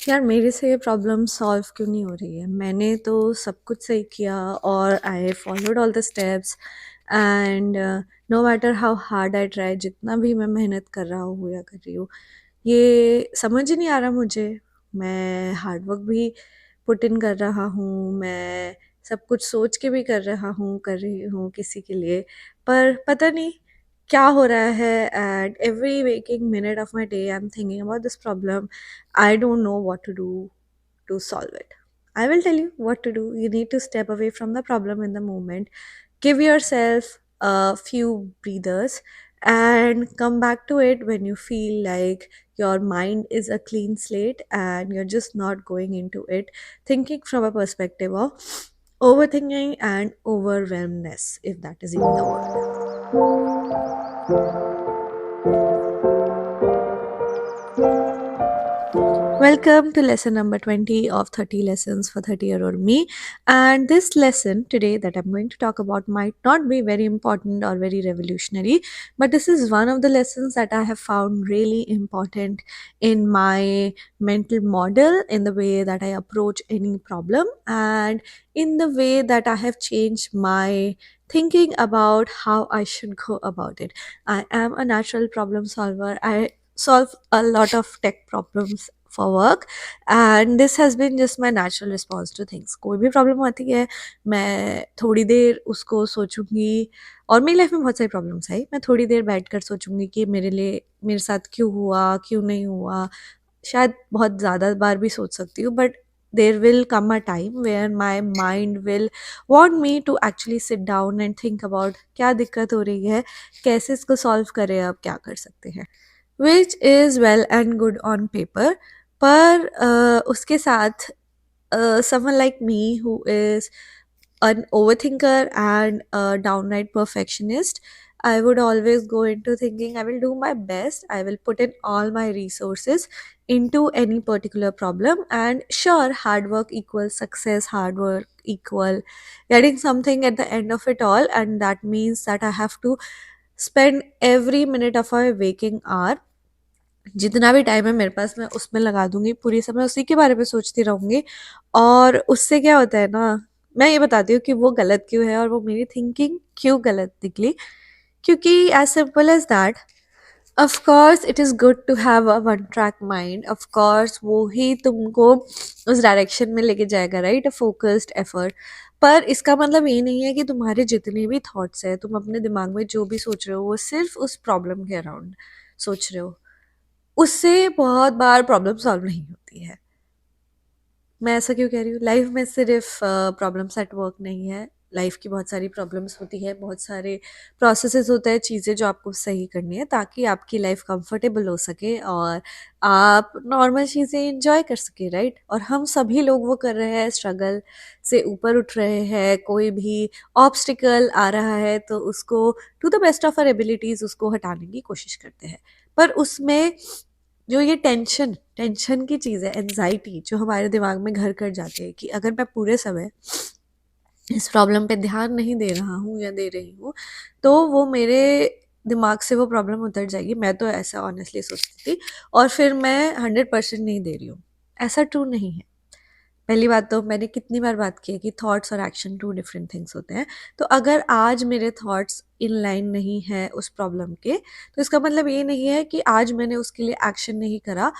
यार मेरे से ये प्रॉब्लम सॉल्व क्यों नहीं हो रही है? मैंने तो सब कुछ सही किया और I followed all the steps and no matter how hard I try, जितना भी मैं मेहनत कर रहा हूँ या कर रही हूँ, ये समझ ही नहीं आ रहा मुझे। मैं हार्ड वर्क भी पुट इन कर रहा हूँ, मैं सब कुछ सोच के भी कर रही हूँ किसी के लिए, पर पता नहीं क्या हो रहा है। At every waking minute of my day I am thinking about this problem. I don't know what to do to solve it. I will tell you what to do. You need to step away from the problem in the moment. Give yourself a few breathers and come back to it when you feel like your mind is a clean slate and you're just not going into it thinking from a perspective of overthinking and overwhelmness, if that is even a word. Welcome to lesson number 20 of 30 lessons for 30-year-old me. And this lesson today that I'm going to talk about might not be very important or very revolutionary, but this is one of the lessons that I have found really important in my mental model, in the way that I approach any problem, and in the way that I have changed my thinking about how I should go about it. I am a natural problem solver. I solve a lot of tech problems for work and this has been just my natural response to things. कोई भी problem आती है, मैं थोड़ी देर उसको सोचूंगी, और मेरी life में बहुत सारी प्रॉब्लम्स आई, मैं थोड़ी देर बैठ कर सोचूंगी कि मेरे साथ क्यों हुआ, क्यों नहीं हुआ। शायद बहुत ज़्यादा बार भी सोच सकती हूँ, but there will come a time where my mind will want me to actually sit down and think about क्या दिक्कत हो रही है, कैसे इसको सॉल्व करें, अब क्या कर सकते हैं, which is well and good on paper. पर उसके साथ someone like me who is an overthinker and a downright perfectionist, I would always go into thinking I will do my best, I will put in all my resources into any particular problem, and sure, hard work equals success, hard work equal getting something at the end of it all, and that means that I have to spend every minute of my waking hour, जितना भी time है मेरे पास, मैं उसमें लगा दूँगी, पूरी समय उसी के बारे में सोचती रहूँगी। और उससे क्या होता है ना, मैं ये बताती हूँ कि वो गलत क्यों है और वो मेरी थिंकिंग क्यों गलत निकली। क्योंकि as simple as that, of course it is good to have a one track mind, of course वो ही तुमको उस डायरेक्शन में लेके जाएगा, राइट? A focused effort. पर इसका मतलब ये नहीं है कि तुम्हारे जितने भी थॉट्स हैं, तुम अपने दिमाग में जो भी सोच रहे हो, वो सिर्फ उस प्रॉब्लम के अराउंड सोच रहे हो। उससे बहुत बार प्रॉब्लम सॉल्व नहीं होती है। मैं ऐसा क्यों कह रही हूँ? लाइफ में सिर्फ प्रॉब्लम्स एट वर्क नहीं है, लाइफ की बहुत सारी प्रॉब्लम्स होती है, बहुत सारे प्रोसेसेस होते हैं, चीज़ें जो आपको सही करनी है ताकि आपकी लाइफ कंफर्टेबल हो सके और आप नॉर्मल चीज़ें एंजॉय कर सके, राइट? और हम सभी लोग वो कर रहे हैं, स्ट्रगल से ऊपर उठ रहे हैं, कोई भी ऑब्स्टिकल आ रहा है तो उसको to the best of our abilities उसको हटाने की कोशिश करते हैं। पर उसमें जो ये टेंशन की चीज़ है, एंजाइटी जो हमारे दिमाग में घर कर जाती है कि अगर मैं पूरे समय इस प्रॉब्लम पे ध्यान नहीं दे रहा हूँ या दे रही हूँ, तो वो मेरे दिमाग से वो प्रॉब्लम उतर जाएगी। मैं तो ऐसा ऑनेस्टली सोचती थी, और फिर मैं 100% नहीं दे रही हूँ। ऐसा ट्रू नहीं है। पहली बात तो मैंने कितनी बार बात की है कि थॉट्स और एक्शन टू डिफरेंट थिंग्स होते हैं। तो अगर आज मेरे थॉट्स इन लाइन नहीं है उस प्रॉब्लम के, तो इसका मतलब ये नहीं है कि आज मैंने उसके लिए एक्शन नहीं करा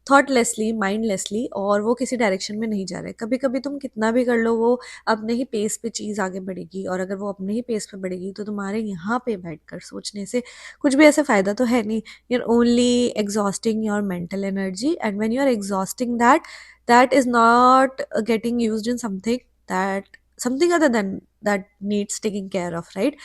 थॉटलेसली, माइंडलेसली, और वो किसी डायरेक्शन में नहीं जा रहे। कभी कभी तुम कितना भी कर लो, वो अपने ही पेस पे चीज़ आगे बढ़ेगी, और अगर वो अपने ही पेस पे बढ़ेगी तो तुम्हारे यहाँ पे बैठकर सोचने से कुछ भी ऐसा फ़ायदा तो है नहीं। You are only exhausting your mental energy, and when you are exhausting that, that is not getting used in something other than that needs taking care of, right?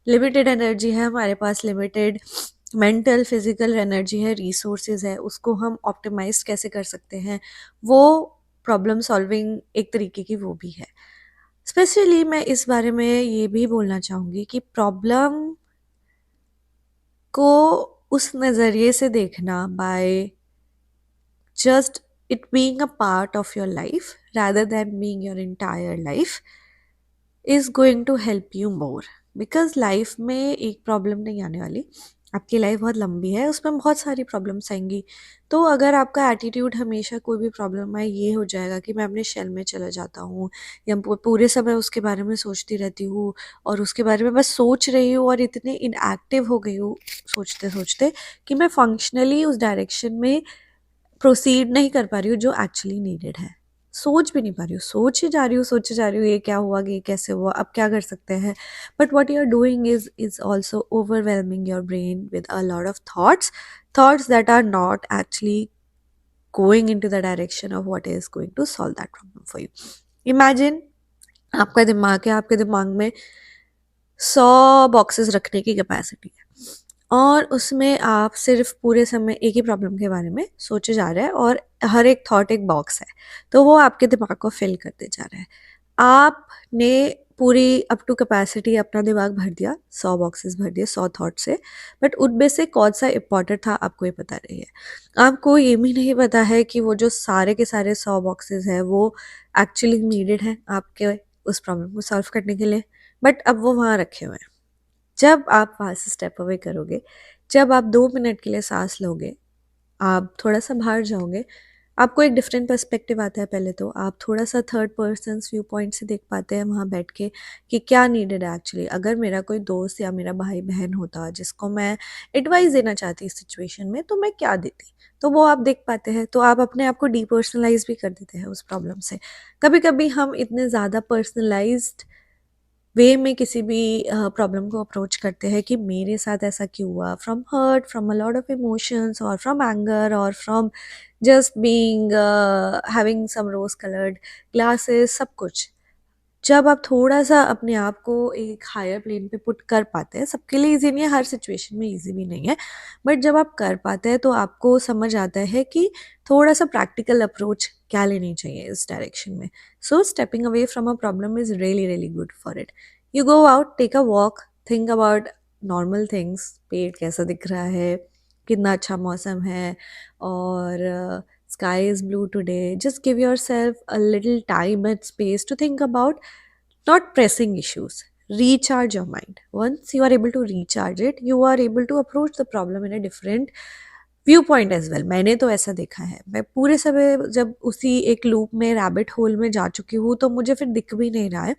Limited energy है हमारे पास, लिमिटेड मेंटल फिजिकल एनर्जी है, resources है, उसको हम optimise कैसे कर सकते हैं, वो प्रॉब्लम सॉल्विंग एक तरीके की वो भी है। स्पेशली मैं इस बारे में ये भी बोलना चाहूँगी कि प्रॉब्लम को उस नज़रिए से देखना, bye just it being a part of your life rather than being your entire life, is going to help you more, because life में एक प्रॉब्लम नहीं आने वाली, आपकी लाइफ बहुत लंबी है, उसमें बहुत सारी प्रॉब्लम्स आएंगी। तो अगर आपका एटीट्यूड हमेशा कोई भी प्रॉब्लम आए ये हो जाएगा कि मैं अपने शेल में चला जाता हूँ, या पूरे समय उसके बारे में सोचती रहती हूँ और उसके बारे में बस सोच रही हूँ और इतनी इनएक्टिव हो गई हूँ सोचते सोचते कि मैं फंक्शनली उस डायरेक्शन में प्रोसीड नहीं कर पा रही हूँ जो एक्चुअली नीडेड है। सोच भी नहीं पा रही हूँ, सोचे जा रही हूँ, सोचे जा रही हूँ, ये क्या हुआ, ये कैसे हुआ, अब क्या कर सकते हैं। But what you are doing is also overwhelming your brain with a lot of thoughts that are not actually going into the direction of what is going to solve that problem for you. Imagine आपका दिमाग है, आपके दिमाग में 100 boxes रखने की capacity है और उसमें आप सिर्फ पूरे समय एक ही प्रॉब्लम के बारे में सोचे जा रहे हैं और हर एक थॉट एक बॉक्स है, तो वो आपके दिमाग को फिल करते जा रहा है। आपने पूरी अप टू कैपेसिटी अपना दिमाग भर दिया, 100 बॉक्सेस भर दिए 100 थॉट से, बट उनमें से कौन सा इम्पॉर्टेंट था आपको ये पता नहीं है। आपको ये भी नहीं पता है कि वो जो सारे के सारे 100 बॉक्सेस हैं वो एक्चुअली नीडेड है आपके उस प्रॉब्लम को सॉल्व करने के लिए, बट अब वो वहाँ रखे हुए हैं। जब आप वहाँ से स्टेप अवे करोगे, जब आप 2 मिनट के लिए सांस लोगे, आप थोड़ा सा बाहर जाओगे, आपको एक डिफरेंट पर्सपेक्टिव आता है। पहले तो आप थोड़ा सा थर्ड पर्सन व्यू पॉइंट से देख पाते हैं वहाँ बैठ के कि क्या नीडेड है एक्चुअली। अगर मेरा कोई दोस्त या मेरा भाई बहन होता जिसको मैं एडवाइस देना चाहती इस सिचुएशन में, तो मैं क्या देती, तो वो आप देख पाते हैं। तो आप अपने आप को डीपर्सनलाइज भी कर देते हैं उस प्रॉब्लम से। कभी कभी हम इतने ज़्यादा पर्सनलाइज्ड वे में किसी भी प्रॉब्लम को अप्रोच करते हैं कि मेरे साथ ऐसा क्यों हुआ, from hurt, from a lot of emotions, और फ्रॉम एंगर, और from just being having some rose coloured glasses, सब कुछ। जब आप थोड़ा-सा अपने आप को एक हायर प्लेन पे पुट कर पाते हैं, सबके लिए ईज़ी नहीं है, हर सिचुएशन में ईज़ी भी नहीं है, बट जब आप कर पाते हैं तो आपको समझ आता है कि थोड़ा-सा प्रैक्टिकल अप्रोच क्या लेनी चाहिए इस डायरेक्शन में। So stepping away from a problem is really really good for it. You go out, take a walk, think about normal things, पेड़ कैसा दिख रहा है, कितना अच्छा मौसम है, और sky is blue today. Just give yourself a little time and space to think about not pressing issues. Recharge your mind. Once you are able to recharge it, you are able to approach the problem in a different view point as well. मैंने तो ऐसा देखा है, मैं पूरे समय जब उसी एक लूप में, रैबिट होल में जा चुकी हूँ, तो मुझे फिर दिख भी नहीं रहा है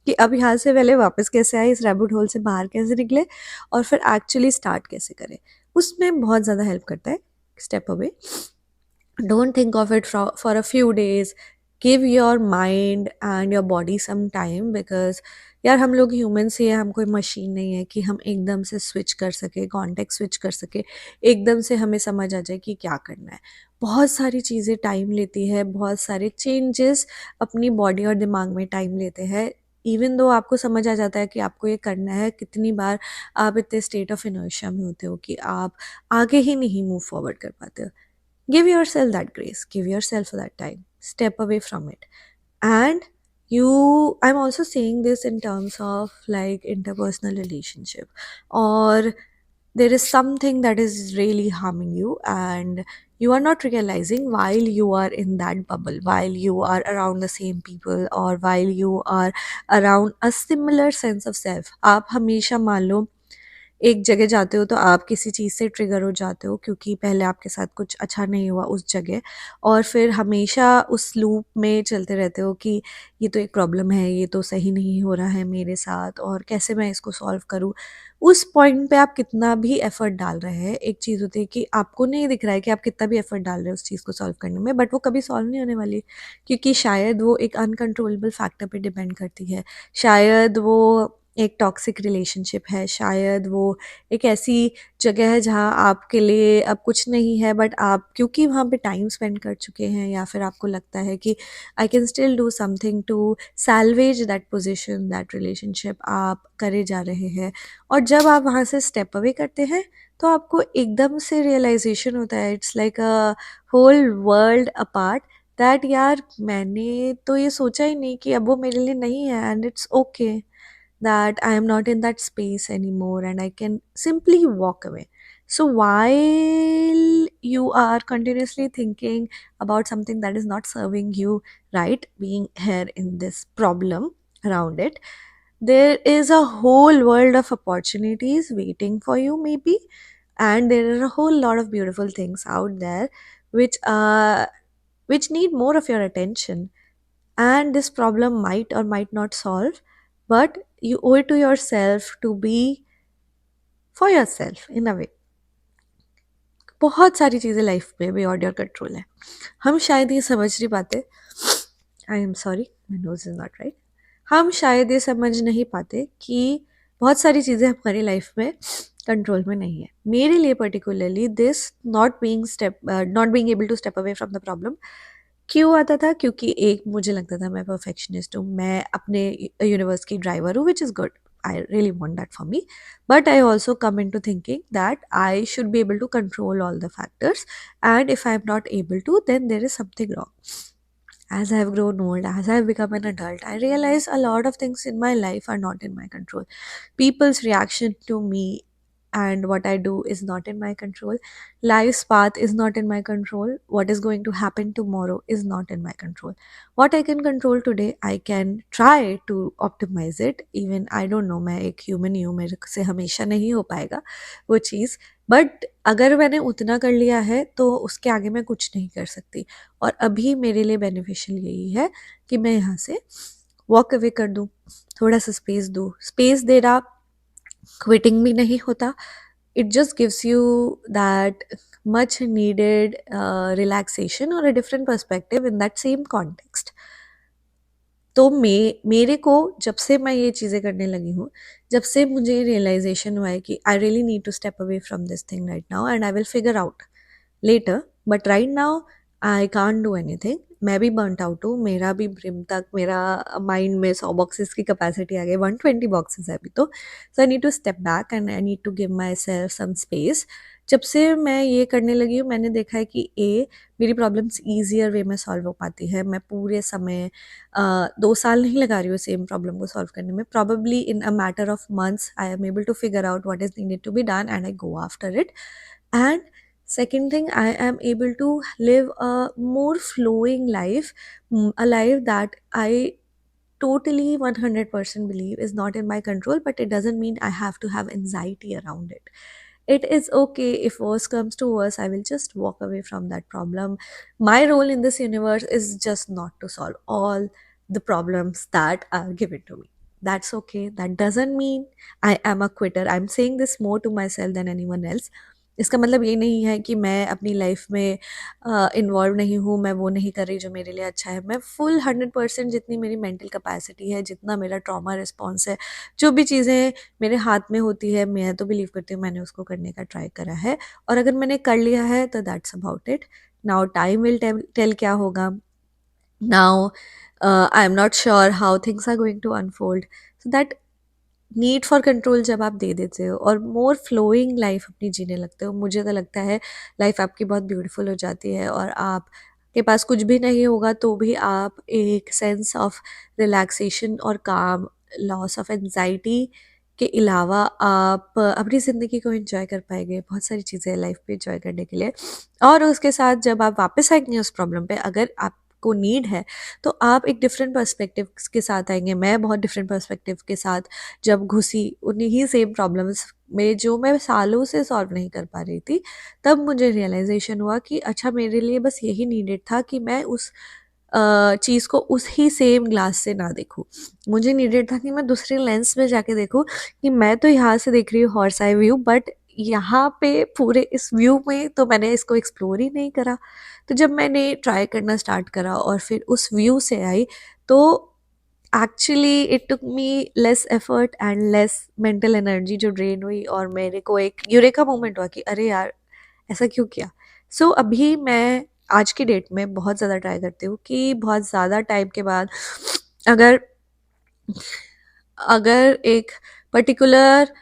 कि अब यहाँ से पहले वापस कैसे आए, इस रैबिट होल से बाहर कैसे निकले, और फिर एक्चुअली स्टार्ट कैसे करें। उसमें बहुत ज़्यादा हेल्प करता है step away. Don't think of it for a few days. Give your mind and your body some time, because यार हम लोग ह्यूमंस ही हैं, हम कोई मशीन नहीं है कि हम एकदम से स्विच कर सके, कॉन्टेक्ट स्विच कर सके, एकदम से हमें समझ आ जाए कि क्या करना है। बहुत सारी चीज़ें टाइम लेती है, बहुत सारे चेंजेस अपनी बॉडी और दिमाग में टाइम लेते हैं। इवन दो आपको समझ आ जाता है कि आपको ये करना है, कितनी बार आप इतने स्टेट ऑफ इनर्शिया में होते हो कि आप आगे ही नहीं मूव फॉरवर्ड कर पाते हो। Give yourself that grace, give yourself that time, step away from it. And I'm also saying this in terms of like interpersonal relationship, or there is something that is really harming you and you are not realizing while you are in that bubble, while you are around the same people, or while you are around a similar sense of self। आप हमेशा मान लो एक जगह जाते हो तो आप किसी चीज़ से ट्रिगर हो जाते हो क्योंकि पहले आपके साथ कुछ अच्छा नहीं हुआ उस जगह, और फिर हमेशा उस लूप में चलते रहते हो कि ये तो एक प्रॉब्लम है, ये तो सही नहीं हो रहा है मेरे साथ, और कैसे मैं इसको सॉल्व करूँ। उस पॉइंट पे आप कितना भी एफर्ट डाल रहे हैं, एक चीज़ होती है कि आपको नहीं दिख रहा है कि आप कितना भी एफर्ट डाल रहे हैं उस चीज़ को सॉल्व करने में, बट वो कभी सॉल्व नहीं होने वाली, क्योंकि शायद वो एक अनकंट्रोलेबल फैक्टर पे डिपेंड करती है। शायद वो एक टॉक्सिक रिलेशनशिप है, शायद वो एक ऐसी जगह है जहाँ आपके लिए अब कुछ नहीं है, बट आप क्योंकि वहाँ पे टाइम स्पेंड कर चुके हैं, या फिर आपको लगता है कि I can still do something to salvage that position, that relationship, आप करे जा रहे हैं। और जब आप वहाँ से स्टेप अवे करते हैं तो आपको एकदम से रियलाइजेशन होता है, it's like a whole world apart, that यार मैंने तो ये सोचा ही नहीं कि अब वो मेरे लिए नहीं है, and it's okay that I am not in that space anymore and I can simply walk away. So, while you are continuously thinking about something that is not serving you right, being here in this problem around it, there is a whole world of opportunities waiting for you, maybe. and there are a whole lot of beautiful things out there which which need more of your attention, and this problem might or might not solve, but you owe it to yourself to be for yourself in a way. बहुत सारी चीज़ें life में beyond your control है, हम शायद ये समझ नहीं पाते। I am sorry, my nose is not right. हम शायद ये समझ नहीं पाते कि बहुत सारी चीज़ें हमारी लाइफ में कंट्रोल में नहीं है। मेरे लिए particularly this not being able to step away from the problem क्यों आता था, क्योंकि एक मुझे लगता था मैं परफेक्शनिस्ट हूँ, मैं अपने यूनिवर्स की ड्राइवर हूँ, which is good, I really want that for me, but I also come into thinking that I should be able to control all the factors, and if I'm not able to, then there is something wrong. As I have grown old, as I have become an adult, I realize a lot of things in my life are not in my control. People's reaction to me and what I do is not in my control. Life's path is not in my control. What is going to happen tomorrow is not in my control. What I can control today, I can try to optimize it. Even I don't know, मैं एक human ही हूँ, मेरे से हमेशा नहीं हो पाएगा वो चीज़, बट अगर मैंने उतना कर लिया है तो उसके आगे मैं कुछ नहीं कर सकती। और अभी मेरे लिए बेनिफिशियल यही है कि मैं यहाँ से वॉक अवे कर दूँ, थोड़ा सा स्पेस दूँ। स्पेस देना क्विटिंग भी नहीं होता, it just gives you that much needed relaxation or a different perspective in that same context. तो मेरे को जब से मैं ये चीज़ें करने लगी हूँ, जब से मुझे रियलाइजेशन हुआ है कि I really need to step away from this thing right now and I will figure out later, but right now I can't do anything. मैं भी बर्नट आउट हूँ, मेरा भी ब्रिम तक, मेरा माइंड में 100 बॉक्सेस की कैपेसिटी आ गई, 120 बॉक्सेस है अभी तो। So I need to step back and I need to give myself some space. जब से मैं ये करने लगी हूँ, मैंने देखा है कि मेरी प्रॉब्लम्स ईजियर वे में सॉल्व हो पाती है। मैं पूरे समय 2 साल नहीं लगा रही हूँ सेम प्रॉब्लम को सॉल्व करने में, probably in a matter of months I am able to figure out what is needed to be done and I go after it. And second thing, I am able to live a more flowing life, a life that I totally 100% believe is not in my control, but it doesn't mean I have to have anxiety around it. It is okay if worse comes to worse, I will just walk away from that problem. My role in this universe is just not to solve all the problems that are given to me. That's okay. That doesn't mean I am a quitter. I'm saying this more to myself than anyone else. इसका मतलब ये नहीं है कि मैं अपनी life में involve नहीं हूँ, मैं वो नहीं कर रही जो मेरे लिए अच्छा है। मैं फुल 100% जितनी मेरी मेंटल कैपेसिटी है, जितना मेरा ट्रॉमा रिस्पॉन्स है, जो भी चीज़ें मेरे हाथ में होती है, मैं तो बिलीव करती हूँ मैंने उसको करने का ट्राई करा है, और अगर मैंने कर लिया है तो that's about it. Now time will tell क्या होगा। Now I am not sure how things are going to unfold, so that need for control जब आप दे देते हो और मोर फ्लोइंग लाइफ अपनी जीने लगते हो, मुझे तो लगता है लाइफ आपकी बहुत ब्यूटीफुल हो जाती है, और आप के पास कुछ भी नहीं होगा तो भी आप एक सेंस ऑफ रिलैक्सेशन और काम, लॉस ऑफ एंजाइटी के अलावा आप अपनी ज़िंदगी को एंजॉय कर पाएंगे। बहुत सारी चीज़ें हैं लाइफ पे एंजॉय करने के लिए, और उसके साथ जब आप वापस आएंगे उस प्रॉब्लम पे, अगर आपको नीड है तो आप एक डिफरेंट पर्सपेक्टिव के साथ आएंगे। मैं बहुत डिफरेंट पर्सपेक्टिव के साथ जब घुसी उन्हीं ही सेम प्रॉब्लम्स में जो मैं सालों से सॉल्व नहीं कर पा रही थी, तब मुझे रियलाइजेशन हुआ कि अच्छा, मेरे लिए बस यही नीडेड था कि मैं उस चीज़ को उस ही सेम ग्लास से ना देखूँ। मुझे नीडेड था कि मैं दूसरे लेंस में जाके देखूँ कि मैं तो यहाँ से देख रही हूँ हॉर्स आई व्यू, बट यहाँ पे पूरे इस व्यू में तो मैंने इसको एक्सप्लोर ही नहीं करा। तो जब मैंने ट्राई करना स्टार्ट करा और फिर उस व्यू से आई, तो actually it took me less effort and less mental energy जो ड्रेन हुई, और मेरे को एक यूरेका मोमेंट हुआ कि अरे यार, ऐसा क्यों किया। सो अभी मैं आज की डेट में बहुत ज़्यादा ट्राई करती हूँ कि बहुत ज़्यादा टाइम के बाद अगर अगर एक particular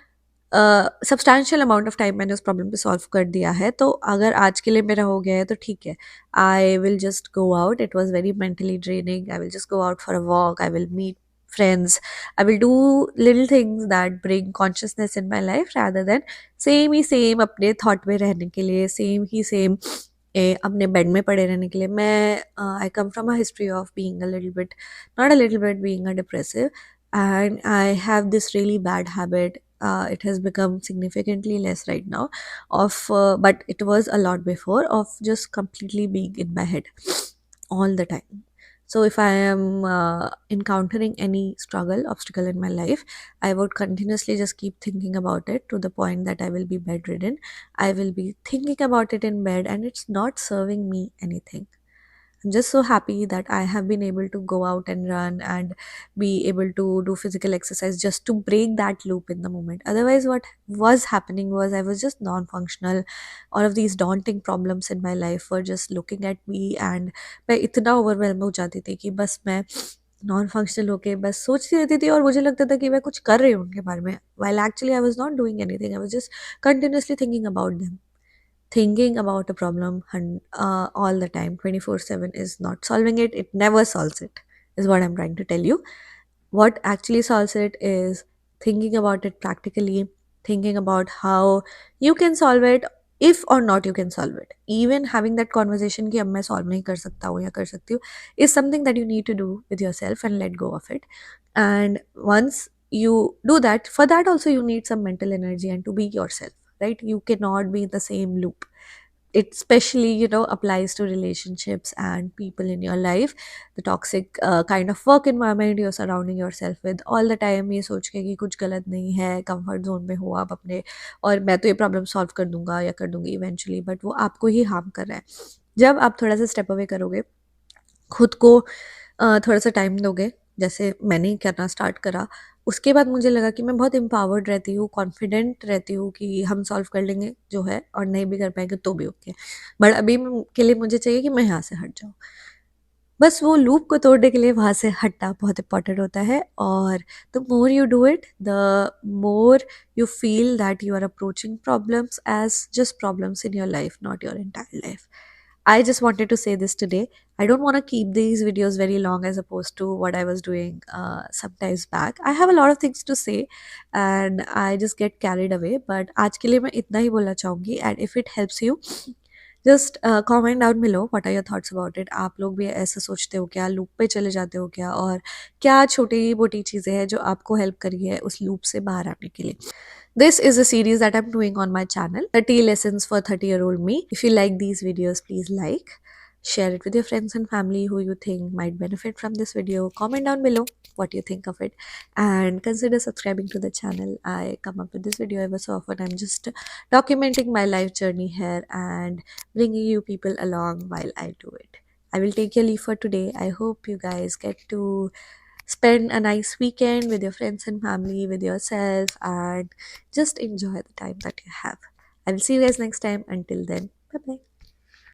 substantial amount of time मैंने उस प्रॉब्लम पे सॉल्व कर दिया है, तो अगर आज के लिए मेरा हो गया है तो ठीक है, I will just go out. It was very mentally draining, I will just go out for a walk, I will meet friends, I will do little things that bring consciousness in my life rather than same ही same अपने thought में रहने के लिए, same ही same अपने bed में पड़े रहने के लिए। मैं I come from a history of being a little bit, not a little bit, being a depressive, and I have this really bad habit It has become significantly less right now of but it was a lot before of just completely being in my head all the time. So if I am encountering any struggle, obstacle in my life, I would continuously just keep thinking about it to the point that I will be bedridden. I will be thinking about it in bed, and it's not serving me anything. I'm just so happy that I have been able to go out and run and be able to do physical exercise just to break that loop in the moment. Otherwise, what was happening was I was just non functional. All of these daunting problems in my life were just looking at me, and मैं इतना overwhelm हो जाती थी कि बस मैं non functional होके बस सोचती रहती थी और मुझे लगता था कि मैं कुछ कर रही हूँ उनके बारे में, while actually I was not doing anything. I was just continuously thinking about them. Thinking about a problem all the time 24/7 is not solving it. It never solves it, is what I'm trying to tell you. What actually solves it is thinking about it practically, thinking about how you can solve it, if or not you can solve it. Even having that conversation कि अब मैं solve नहीं कर सकता हूँ या कर सकती हूँ is something that you need to do with yourself and let go of it. And once you do that, for that also you need some mental energy and to be yourself, right? You cannot be in the same loop. It especially applies to relationships and people in your life. The toxic kind of work environment you're surrounding yourself with all the time, ये सोच के कि कुछ गलत नहीं है, comfort zone में हो आप अपने, और मैं तो ये प्रॉब्लम सॉल्व कर दूंगा या कर दूंगी इवेंचुअली, बट वो आपको ही हार्म कर रहा है. जब आप थोड़ा सा स्टेप अवे करोगे, खुद को थोड़ा सा टाइम दोगे, जैसे मैंने करना स्टार्ट करा, उसके बाद मुझे लगा कि मैं बहुत एम्पावर्ड रहती हूँ, कॉन्फिडेंट रहती हूँ कि हम सॉल्व कर लेंगे जो है, और नहीं भी कर पाएंगे तो भी ओके, बट अभी के लिए मुझे चाहिए कि मैं यहाँ से हट जाऊँ. बस वो लूप को तोड़ने के लिए वहाँ से हटना बहुत इंपॉर्टेंट होता है. और the more you do it, the more you feel that you are approaching problems as just problems in your life, not your entire life. I just wanted to say this today. I don't want to keep these videos very long as opposed to what I was doing sometimes back. I have a lot of things to say and I just get carried away. But आज के लिए मैं इतना ही बोलना चाहूँगी. And if it helps you, just comment down below what are your thoughts about it. आप लोग भी ऐसा सोचते हो क्या, लूप पे चले जाते हो क्या, और क्या छोटी मोटी चीज़ें हैं जो आपको हेल्प करी है उस लूप से बाहर आने के लिए. This is a series that I'm doing on my channel, 30 Lessons for 30-year-old Me. If you like these videos, please like, share it with your friends and family who you think might benefit from this video. Comment down below what you think of it, and consider subscribing to the channel. I come up with this video ever so often. I'm just documenting my life journey here and bringing you people along while I do it. I will take your leave for today. I hope you guys get to spend a nice weekend with your friends and family, with yourself, and just enjoy the time that you have. I will see you guys next time. Until then, bye bye.